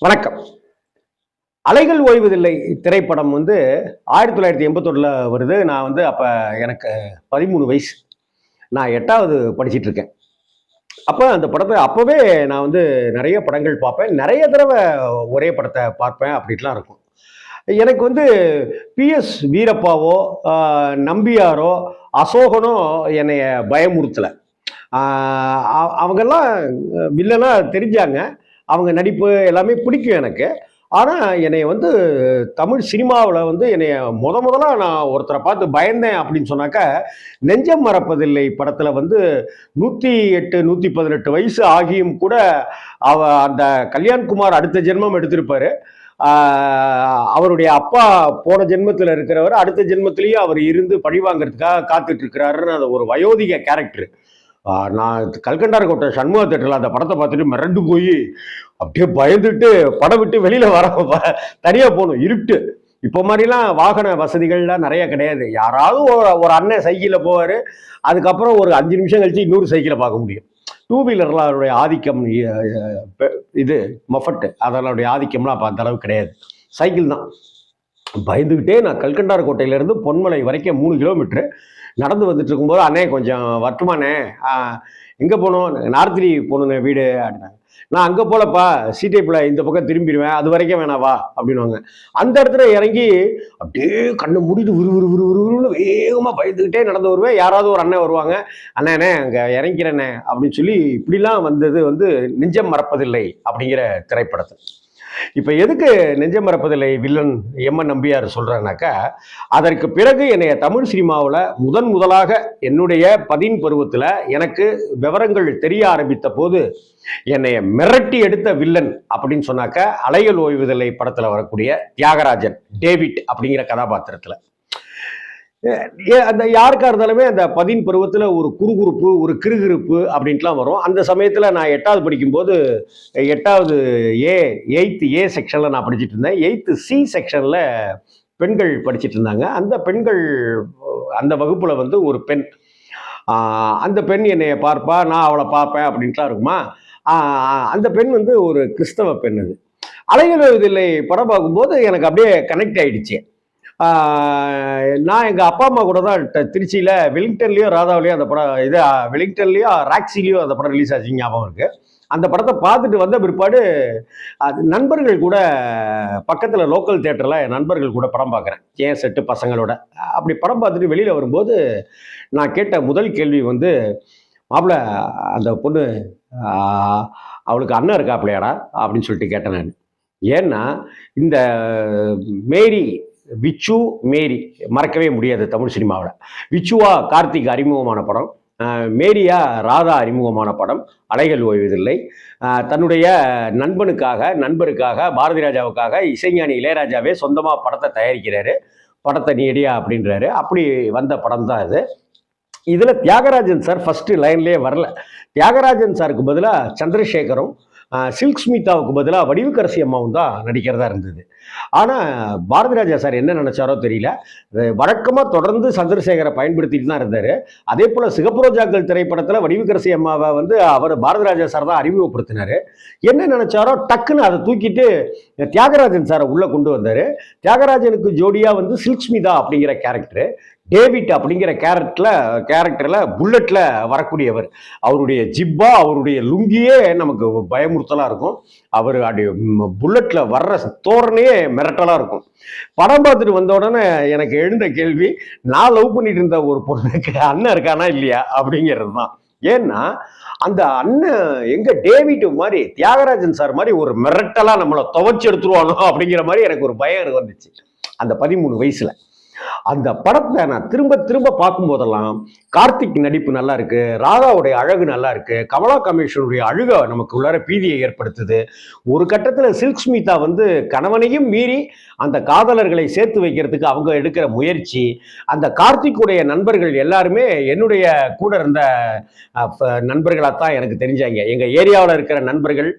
வணக்கம். அலைகள் ஓய்வதில்லை திரைப்படம் 1981 வருது. நான் அப்ப எனக்கு 13 வயசு. நான் 8வது படிச்சிட்டு இருக்கேன். அப்ப அந்த படத்த அப்பவே நான் நெறைய படங்கள் பார்ப்பேன். நெறைய தடவ ஒரே படத்த பார்ப்பேன். அப்படிலாம் இருக்கும். எனக்கு பி.எஸ். வீரப்பாவோ, அ நம்பியாரோ, அசோகனோ என்னைய பயமுறுத்தல. ஆ அவங்கெல்லாம் வில்லனா தெரிஞ்சாங்க. அவங்க நடிப்பு எல்லாமே பிடிக்கும் எனக்கு. ஆனா, என்னைய தமிழ் சினிமாவுல என்னைய முதலா நான் ஒருத்தர பார்த்து பயந்தேன் அப்படின்னு சொன்னாக்கா, நெஞ்சம் மறப்பதில்லை படத்துல 108, 118 வயசு ஆகியும் கூட அந்த கல்யாண்குமார் அடுத்த ஜென்மம் எடுத்திருப்பாரு. ஆ அவருடைய அப்பா போன ஜென்மத்துல இருக்கிறவர், அடுத்த ஜென்மத்திலேயும் அவர் இருந்து பழி வாங்குறதுக்காக காத்துட்டு இருக்கிறாருன்னு அது ஒரு வயோதிக கேரக்டர். நான் கல்கண்டார் கோட்டை சண்முகா தேட்டர்ல அந்த படத்தை பார்த்துட்டு மிரண்டு போய் அப்படியே பயந்துட்டு படம் விட்டு வெளியில தனியா போகணும், இருட்டு. இப்போ மாதிரிலாம் வாகன வசதிகள்லாம் நிறைய கிடையாது. யாராவது ஒரு அண்ணன் சைக்கிளில் போவார். அதுக்கப்புறம் ஒரு 5 நிமிஷம் கழிச்சு இன்னொரு சைக்கிளை பார்க்க முடியும். டூ வீலர்லாம் அதனுடைய ஆதிக்கம், இது மொஃபட்டு அதனுடைய ஆதிக்கம்லாம் அப்போ அந்த அளவுக்கு கிடையாது. சைக்கிள் தான். பயந்துக்கிட்டே நான் கல்கண்டார் கோட்டையிலேருந்து பொன்மலை வரைக்கும் 3 கிலோமீட்டரு நடந்து வந்துட்டு இருக்கும்போது, அண்ணே கொஞ்சம் வரட்டுமாண்ணே, எங்கே போகணும், நார்த்திரி போகணுண்ணே வீடு அப்படின்னாங்க. நான் அங்கே போலப்பா, சீட்டைப்பில் இந்த பக்கம் திரும்பிடுவேன், அது வரைக்கும் வேணாவா அப்படின்வாங்க. அந்த இடத்துல இறங்கி அப்படியே கண்ணை மூடிட்டு விறுவிறுன்னு வேகமாக பயந்துக்கிட்டே நடந்து வருவேன். யாராவது ஒரு அண்ணன் வருவாங்க, அண்ணே அங்கே இறங்கிறண்ணே அப்படின்னு சொல்லி இப்படிலாம் வந்தது நெஞ்சம் மறப்பதில்லை அப்படிங்கிற திரைப்படத்தில். இப்ப எதுக்கு நெஞ்சம் மறப்பதில்லை வில்லன் எம்.என். நம்பியார் சொல்றேன்னாக்கா, அதற்கு பிறகு என்னைய தமிழ் சினிமாவில் முதலாக என்னுடைய 13 பருவத்தில் எனக்கு விவரங்கள் தெரிய ஆரம்பித்த போது என்னைய மிரட்டி எடுத்த வில்லன் அப்படின்னு சொன்னாக்க, அலைகள் ஓய்வதில்லை படத்துல வரக்கூடிய தியாகராஜன் டேவிட் அப்படிங்கிற கதாபாத்திரத்துல. அந்த யாருக்கா இருந்தாலுமே அந்த 13 பருவத்தில் ஒரு குறுகுறுப்பு, ஒரு கிறுகிறுப்பு அப்படின்ட்டுலாம் வரும். அந்த சமயத்தில் நான் 8வது படிக்கும்போது 8வது எயித்து ஏ செக்ஷனில் நான் படிச்சுட்டு இருந்தேன். 8th சி செக்ஷனில் பெண்கள் படிச்சுட்டு இருந்தாங்க. அந்த பெண்கள் அந்த வகுப்பில் ஒரு பெண், அந்த பெண் என்னைய பார்ப்பா, நான் அவளை பார்ப்பேன் அப்படின்ட்டுலாம் இருக்குமா. அந்த பெண் ஒரு கிறிஸ்தவ பெண். அது அலைகள் ஓய்வதில்லை படம் பார்க்கும்போது எனக்கு அப்படியே கனெக்ட் ஆயிடுச்சு. நான் எங்கள் அப்பா அம்மா கூட தான் திருச்சியில் வெலிங்டன்லேயோ ராதாவிலையோ அந்த படம், இது வெலிங்டன்லேயோ ராக்ஸிலேயோ அந்த படம் ரிலீஸ் ஆச்சு, ஞாபகம் இருக்குது. அந்த படத்தை பார்த்துட்டு வந்த பிற்பாடு அது நண்பர்கள் கூட பக்கத்தில் லோக்கல் தேட்டரில் என் நண்பர்கள் கூட படம் பார்க்குறேன், ஏன் செட்டு பசங்களோட. அப்படி படம் பார்த்துட்டு வெளியில் வரும்போது நான் கேட்ட முதல் கேள்வி மாப்பிள்ள, அந்த பொண்ணு அவளுக்கு அண்ணன் இருக்காப்லையாடா அப்படின்னு சொல்லிட்டு கேட்டேன் நான். ஏன்னா இந்த மேரி, விச்சு மேரி மறக்கவே முடியாது தமிழ் சினிமாவில். விச்சுவா கார்த்திக் அறிமுகமான படம், மேரியா ராதா அறிமுகமான படம் அலைகள் ஓய்வதில்லை. தன்னுடைய நண்பருக்காக பாரதி ராஜாவுக்காக இசைஞானி இளையராஜாவே சொந்தமாக படத்தை தயாரிக்கிறாரு. படத்தை நீடியா அப்படின்றாரு. அப்படி வந்த படம் தான் இது. இதில் தியாகராஜன் சார் ஃபர்ஸ்ட் லைன்லேயே வரல. தியாகராஜன் சாருக்கு பதிலாக சந்திரசேகரும், சில்க் ஸ்மிதாவுக்கு பதிலாக வடிவுக்கரசி அம்மாவும் தான் நடிக்கிறதா இருந்தது. ஆனால் பாரதி ராஜா சார் என்ன நினைச்சாரோ தெரியல, வழக்கமாக தொடர்ந்து சந்திரசேகரை பயன்படுத்திட்டு தான் இருந்தார். அதே போல் சிகப்பு ரோஜாக்கள் திரைப்படத்தில் வடிவுக்கரசி அம்மாவை அவர் பாரதி ராஜா சார் தான் அறிமுகப்படுத்தினார். என்ன நினைச்சாரோ டக்குன்னு அதை தூக்கிட்டு தியாகராஜன் சாரை உள்ளே கொண்டு வந்தார். தியாகராஜனுக்கு ஜோடியாக சில்க் ஸ்மிதா அப்படிங்கிற கேரக்டரு, டேவிட் அப்படிங்கிற கேரக்டர்ல புல்லட்ல வரக்கூடியவர். அவருடைய ஜிப்பா, அவருடைய லுங்கியே நமக்கு பயமுறுத்தலா இருக்கும். அவர் அப்படி புல்லட்ல வர்ற தோரணையே மிரட்டலா இருக்கும். படம் பார்த்துட்டு வந்த உடனே எனக்கு எழுந்த கேள்வி, நான் லவ் பண்ணிட்டு இருந்த ஒரு பொண்ணுக்கு அண்ணன் இருக்கானா இல்லையா அப்படிங்கிறது தான். ஏன்னா அந்த அண்ணன் எங்க டேவிட் மாதிரி, தியாகராஜன் சார் மாதிரி ஒரு மிரட்டலா நம்மளை துவைச்சு எடுத்துருவானோ அப்படிங்கிற மாதிரி எனக்கு ஒரு பயம் வந்துச்சு அந்த 13 வயசுல. அந்த படத்தை நான் திரும்ப திரும்ப பார்க்கும் போதெல்லாம் கார்த்திக் நடிப்பு நல்லா இருக்கு, ராதாவுடைய அழகு நல்லா இருக்கு, கமலா கமிஷனுடைய அழுக நமக்கு உள்ளார பீதியை ஏற்படுத்துது. ஒரு கட்டத்தில் சில்க் ஸ்மிதா கணவனையும் மீறி அந்த காதலர்களை சேர்த்து வைக்கிறதுக்கு அவங்க எடுக்கிற முயற்சி, அந்த கார்த்திக்குடைய நண்பர்கள் எல்லாருமே என்னுடைய கூட இருந்த நண்பர்களாகத்தான் எனக்கு தெரிஞ்சாங்க. எங்கள் ஏரியாவில் இருக்கிற நண்பர்கள்,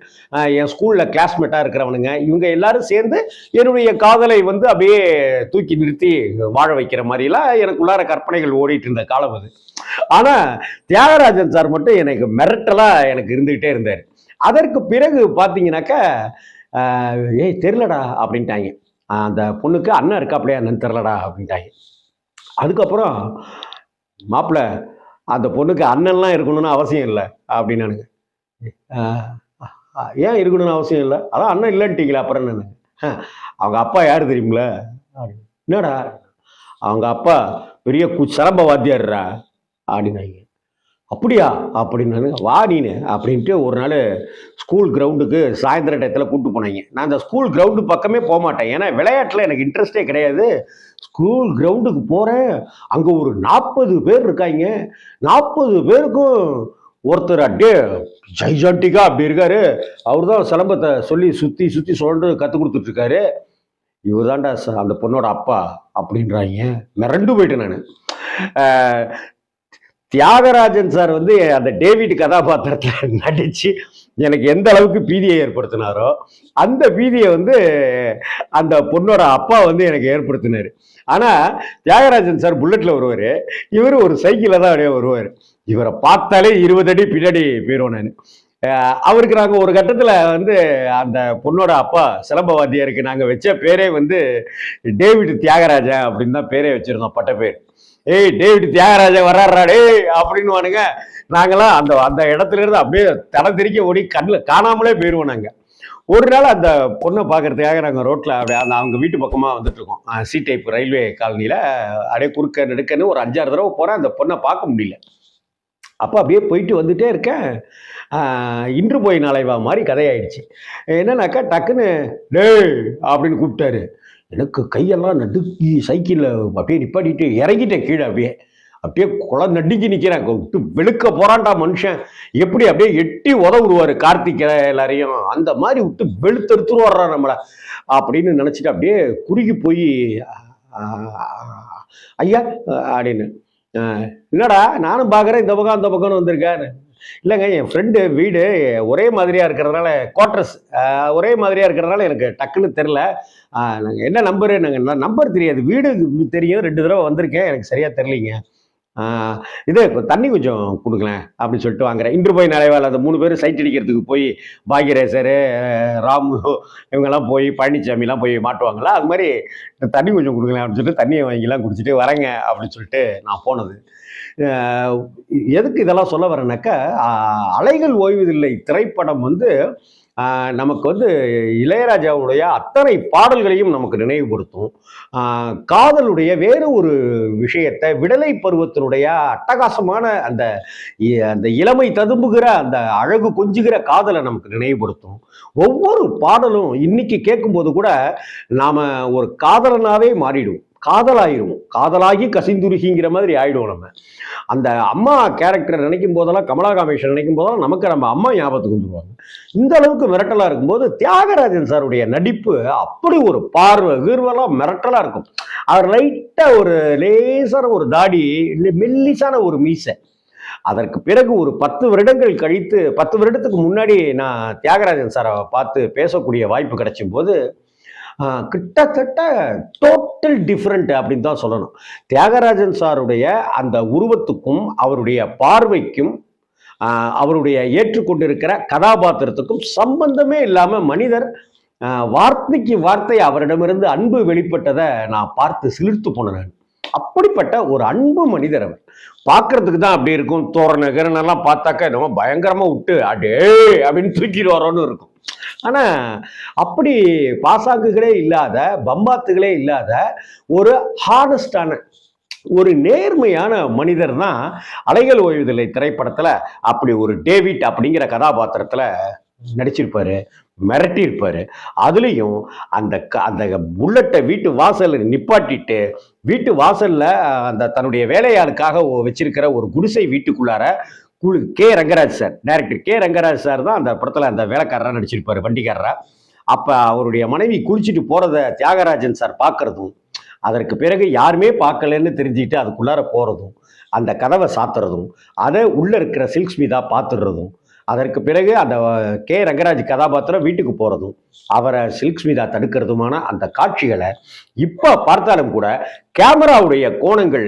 என் ஸ்கூலில் கிளாஸ்மேட்டாக இருக்கிறவனுங்க, இவங்க எல்லாரும் சேர்ந்து என்னுடைய காதலை அப்படியே தூக்கி நிறுத்தி வாழ வைக்கிற மாதிரிலாம் எனக்குள்ளார கற்பனைகள் ஓடிட்டு இருந்த காலம் அது. ஆனா தியாகராஜன் சார் மட்டும் எனக்கு மிரட்டலா எனக்கு இருந்துகிட்டே இருந்தார். அதற்கு பிறகு பாத்தீங்கன்னாக்கா ஏய் தெரிலடா அப்படின்ட்டாங்க. அந்த பொண்ணுக்கு அண்ணன் இருக்காப்லையா என்னன்னு தெரிலடா அப்படின்ட்டாங்க. அதுக்கப்புறம் மாப்பிள அந்த பொண்ணுக்கு அண்ணன்லாம் இருக்கணும்னு அவசியம் இல்லை அப்படின்னானுங்க. ஏன் இருக்கணும்னு அவசியம் இல்லை, அதான் அண்ணன் இல்லைன்ட்டீங்களா அப்புறம் என்னன்னு. அவங்க அப்பா யார் தெரியுங்களா? என்னடா அவங்க அப்பா பெரிய சிலம்ப வாத்தியாடுறா அப்படின்னாங்க. அப்படியா அப்படின்னு வா நீனு அப்படின்ட்டு ஒரு நாள் ஸ்கூல் கிரவுண்டுக்கு சாயந்தர டயத்தில் கூப்பிட்டு போனாங்க. நான் அந்த ஸ்கூல் கிரவுண்டு பக்கமே போக மாட்டேன், ஏன்னா விளையாட்டில் எனக்கு இன்ட்ரெஸ்டே கிடையாது. ஸ்கூல் கிரவுண்டுக்கு போகிறேன், அங்கே ஒரு 40 பேர் இருக்காங்க. 40 பேருக்கும் ஒருத்தர் அப்படியே ஜைஜாண்டிக்கா அப்படி இருக்காரு. அவர் தான் சிலம்பத்தை சொல்லி சுற்றி சுற்றி சொல்லிட்டு கற்றுக் கொடுத்துட்ருக்காரு. இவர் தான்டா அந்த பொண்ணோட அப்பா அப்படின்றாங்க. மிரண்டு போயிட்டேன் நான். தியாகராஜன் சார் வந்து அந்த டேவிட் கதாபாத்திரத்தில் நடிச்சு எனக்கு எந்த அளவுக்கு பீதியை ஏற்படுத்தினாரோ அந்த பீதியை வந்து அந்த பொண்ணோட அப்பா வந்து எனக்கு ஏற்படுத்தினாரு. ஆனா தியாகராஜன் சார் புல்லட்ல வருவாரு, இவரு ஒரு சைக்கிள்ல தான் அப்படியே வருவாரு. இவரை பார்த்தாலே 20 அடி பின்னாடி போயிடுவோம் நான். அவருக்கு நாங்க ஒரு கட்டத்துல வந்து அந்த பொண்ணோட அப்பா சிலம்பவாத்தியாருக்கு நாங்க வச்ச பேரே வந்து டேவிட் தியாகராஜா அப்படின்னு தான் பேரே வச்சிருந்தோம், பட்ட பேர். ஏய் டேவிட் தியாகராஜா வர்றாரா டேய் அப்படின்னு வானுங்க. நாங்களாம் அந்த அந்த இடத்துல இருந்து அப்படியே தடம் திரிக்க ஓடி கண்ணில் காணாமலே போயிடுவோம் நாங்க. ஒரு நாள் அந்த பொண்ணை பார்க்கறதுக்காக நாங்கள் ரோட்டில் அப்படியே அந்த அவங்க வீட்டு பக்கமாக வந்துட்டு இருக்கோம். சி டைப் ரயில்வே காலனியில் அப்படியே குறுக்க நெடுக்கன்னு ஒரு 5-6 தடவை போகிறேன், அந்த பொண்ணை பார்க்க முடியல. அப்போ அப்படியே போயிட்டு வந்துட்டே இருக்கேன். இன்று போய் நாளைவா மாதிரி கதையாயிடுச்சு. என்னன்னாக்கா டக்குன்னு டேய் அப்படின்னு கூப்பிட்டாரு. எனக்கு கையெல்லாம் நடுக்கி சைக்கிளில் அப்படியே நிப்பாட்டிட்டு இறங்கிட்டேன் கீழே. அப்படியே அப்படியே குளம் நடுங்கி நிற்கிறேன். விட்டு வெளுக்க போறான்டா மனுஷன். எப்படி அப்படியே எட்டி உதவுடுவார் கார்த்திக் எல்லாரையும் அந்த மாதிரி விட்டு வெளுத்தெடுத்துருவாரா நம்மளை அப்படின்னு நினச்சிட்டு அப்படியே குறுகி போய் ஐயா அப்படின்னு. என்னடா நானும் பார்க்குறேன் இந்த பக்கம் அந்த பக்கம்னு வந்திருக்கேன். இல்லைங்க என் ஃப்ரெண்டு வீடு ஒரே மாதிரியாக இருக்கிறதுனால குவார்ட்டர்ஸ் ஒரே மாதிரியாக இருக்கிறதுனால எனக்கு டக்குன்னு தெரில. நாங்கள் என்ன நம்பரு, நாங்கள் நம்பர் தெரியாது, வீடு தெரியும், 2 தடவை வந்திருக்கேன், எனக்கு சரியாக தெரிலிங்க. இது தண்ணி கொஞ்சம் கொடுங்களேன் அப்படின்னு சொல்லிட்டு வாங்குறேன். இன்று போய் நலைவாள் அந்த 3 பேரும் சைட் அடிக்கிறதுக்கு போய் பாக்யரேசரு ராமு இவங்கெல்லாம் போய் பழனிசாமிலாம் போய் மாட்டுவாங்களா, அது மாதிரி தண்ணி கொஞ்சம் கொடுங்களேன் அப்படின்னு சொல்லிட்டு தண்ணியை வாங்கிலாம் குடிச்சிட்டு வரேங்க அப்படின்னு சொல்லிட்டு நான் போனது. எதுக்கு இதெல்லாம் சொல்ல வரேன்னாக்கா, அலைகள் ஓய்வதில்லை திரைப்படம் வந்து நமக்கு வந்து இளையராஜாவுடைய அத்தனை பாடல்களையும் நமக்கு நினைவுபடுத்தும். காதலுடைய வேறு ஒரு விஷயத்தை, விடலை பருவத்தினுடைய அட்டகாசமான அந்த அந்த இளமை ததும்புகிற அந்த அழகு கொஞ்சுகிற காதலை நமக்கு நினைவுபடுத்தும். ஒவ்வொரு பாடலும் இன்னைக்கு கேட்கும்போது கூட நாம ஒரு காதலனாவே மாறிடுவோம், காதலாயிரும், காதலாகி கசிந்துருகிங்கிற மாதிரி ஆயிடுவோம் நம்ம. அந்த அம்மா கேரக்டர் நினைக்கும் போதெல்லாம், கமலா காமேஷன் நினைக்கும் போதெல்லாம் நமக்கு நம்ம அம்மா ஞாபகத்துக்கு வந்துருவாங்க. இந்த அளவுக்கு மிரட்டலா இருக்கும்போது தியாகராஜன் சாருடைய நடிப்பு அப்படி ஒரு பார்வை கீர்வெல்லாம் மிரட்டலா இருக்கும். அவர் லைட்டா ஒரு லேசான ஒரு தாடி, மெல்லிசான ஒரு மீசை. அதற்கு பிறகு ஒரு 10 வருடங்கள் கழித்து, 10 வருடத்துக்கு முன்னாடி நான் தியாகராஜன் சாரை பார்த்து பேசக்கூடிய வாய்ப்பு கிடைச்சும் போது கிட்டத்தட்ட டோட்டல் டிஃப்ரெண்ட் அப்படின்னு தான் சொல்லணும். தியாகராஜன் சாருடைய அந்த உருவத்துக்கும் அவருடைய பார்வைக்கும் அவருடைய ஏற்றுக்கொண்டிருக்கிற கதாபாத்திரத்துக்கும் சம்பந்தமே இல்லாமல் மனிதர் வார்த்தைக்கு வார்த்தை அவரிடமிருந்து அன்பு வெளிப்பட்டதை நான் பார்த்து சிலிர்த்து போனேன். அப்படிப்பட்ட ஒரு அன்பு மனிதர் அவர். பார்க்கறதுக்கு தான் அப்படி இருக்கும், தோரண கிரணெல்லாம் பார்த்தாக்க நம்ம பயங்கரமா விட்டு அடே அப்படின்னு தூக்கிட்டு வரோன்னு இருக்கும். ஆனா அப்படி பாசாக்குகளே இல்லாத, பம்பாத்துகளே இல்லாத ஒரு ஹானஸ்டான ஒரு நேர்மையான மனிதர் தான் அலைகள் ஓய்வதில்லை திரைப்படத்துல அப்படி ஒரு டேவிட் அப்படிங்கிற கதாபாத்திரத்துல நடிச்சிருப்பாரு, மிரட்டியிருப்பாரு. அதுலேயும் அந்த அந்த புல்லட்டை வீட்டு வாசலில் நிப்பாட்டிட்டு, வீட்டு வாசல்ல அந்த தன்னுடைய வேலையாளுக்காக வச்சிருக்கிற ஒரு குடிசை வீட்டுக்குள்ளார K Rangaraj sir, director K Rangaraj sir தான் அந்த படத்தில் அந்த வேலைக்காரராக நடிச்சிருப்பாரு, வண்டிக்காரரா. அப்போ அவருடைய மனைவி குளிச்சுட்டு போகிறத தியாகராஜன் சார் பார்க்கறதும், அதற்கு பிறகு யாருமே பார்க்கலன்னு தெரிஞ்சுக்கிட்டு அதுக்குள்ளார போகிறதும், அந்த கதவை சாத்துறதும், அதை உள்ளே இருக்கிற சில்க் ஸ்மிதா பார்த்துடுறதும், அதற்கு பிறகு அந்த கே ரங்கராஜ் கதாபாத்திரம் வீட்டுக்கு போகிறதும், அவரை சில்க் ஸ்மிதா தடுக்கிறதுமான அந்த காட்சிகளை இப்போ பார்த்தாலும் கூட கேமராவுடைய கோணங்கள்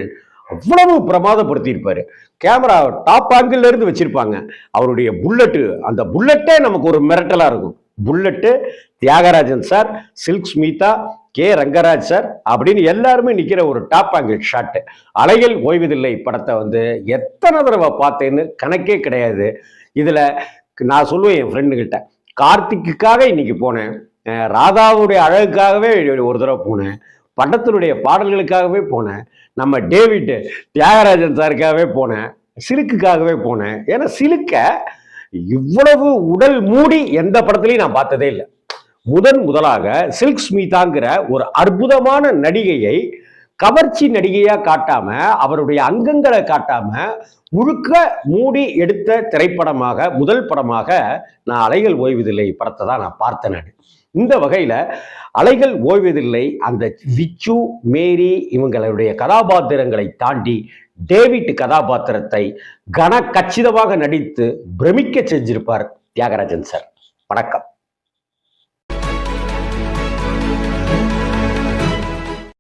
அவ்வளவு பிரமாதப்படுத்தியிருப்பாரு. கேமரா டாப் ஆங்கிள் இருந்து வச்சிருப்பாங்க. அவருடைய புல்லட்டு, அந்த புல்லட்டே நமக்கு ஒரு மிரட்டலா இருக்கும். Bullet, Thiyagarajan sir, Silk Smitha, K Rangaraj sir அப்படின்னு எல்லாருமே நிக்கிற ஒரு டாப் ஆங்கிள் ஷாட். அலைகள் ஓய்வதில்லை படத்தை வந்து எத்தனை தடவை பார்த்தேன்னு கணக்கே கிடையாது. இதுல நான் சொல்லுவேன் என் ஃப்ரெண்டுகிட்ட, கார்த்திக்குக்காக இன்னைக்கு போனேன், ராதாவுடைய அழகுக்காகவே ஒரு தடவை போனேன், படத்தினுடைய பாடல்களுக்காகவே போனேன், நம்ம டேவிட் தியாகராஜன் சாருக்காகவே போனேன், சிலுக்குக்காகவே போனேன். ஏன்னா சிலுக்க இவ்வளவு உடல் மூடி எந்த படத்திலையும் நான் பார்த்ததே இல்லை. முதலாக சில்க் ஸ்மிதாங்கிற ஒரு அற்புதமான நடிகையை கவர்ச்சி நடிகையா காட்டாம, அவருடைய அங்கங்களை காட்டாம முழுக்க மூடி எடுத்த திரைப்படமாக, முதல் படமாக நான் அலைகள் ஓய்வதில்லை படத்தை தான் நான் பார்த்தேன். நான் இந்த வகையில அலைகள் ஓய்வதில்லை அந்த விச்சு, மேரி இவங்களுடைய கதாபாத்திரங்களை தாண்டி டேவிட் கதாபாத்திரத்தை கன கச்சிதமாக நடித்து பிரமிக்க செஞ்சிருப்பார் தியாகராஜன் சார். வணக்கம்.